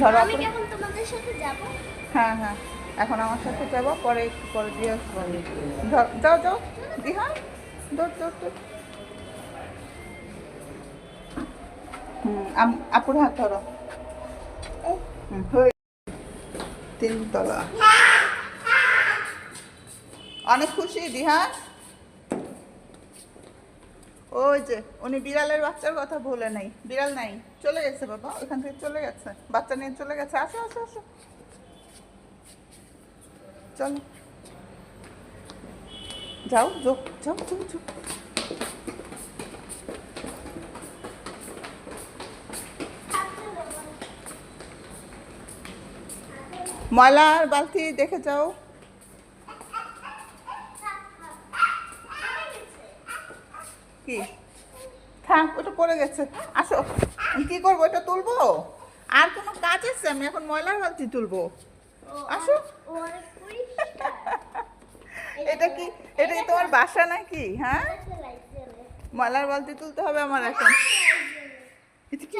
ধরো আমি আপুর। কি এখন তোমাদের সাথে যাব? হ্যাঁ হ্যাঁ, এখন আমার সাথে যাবো, পরে একটু পরে দিয়ে আসবো আমি। যাও যাও দিহা, দৌড় দৌড় দৌড়। আপুর হাত ধরো। হয়ে 3 তলা। অনেক খুশি দিহা। ওই যে উনি বিড়ালের বাচ্চার কথা ভুলে নাই, বিড়াল নাই, চলে গেছে বাবা, ওইখান থেকে চলে গেছে, বাচ্চা নিয়ে চলে গেছে। আসো আসো আসো, চলো যাও যাও যাও যাও যাও। ময়লার বালতি দেখে যাও। কি থাক, ওটা পড়ে গেছে। আসো, আমি কি করবো, এটা তুলবো? আর কোনো কাজ আছে? আমি এখন ময়লার বালতি তুলবো। আসো। এটা কি, এটা কি তোমার বাসা নাকি? হ্যাঁ, ময়লার বালতি তুলতে হবে আমার এখন। এটা কি?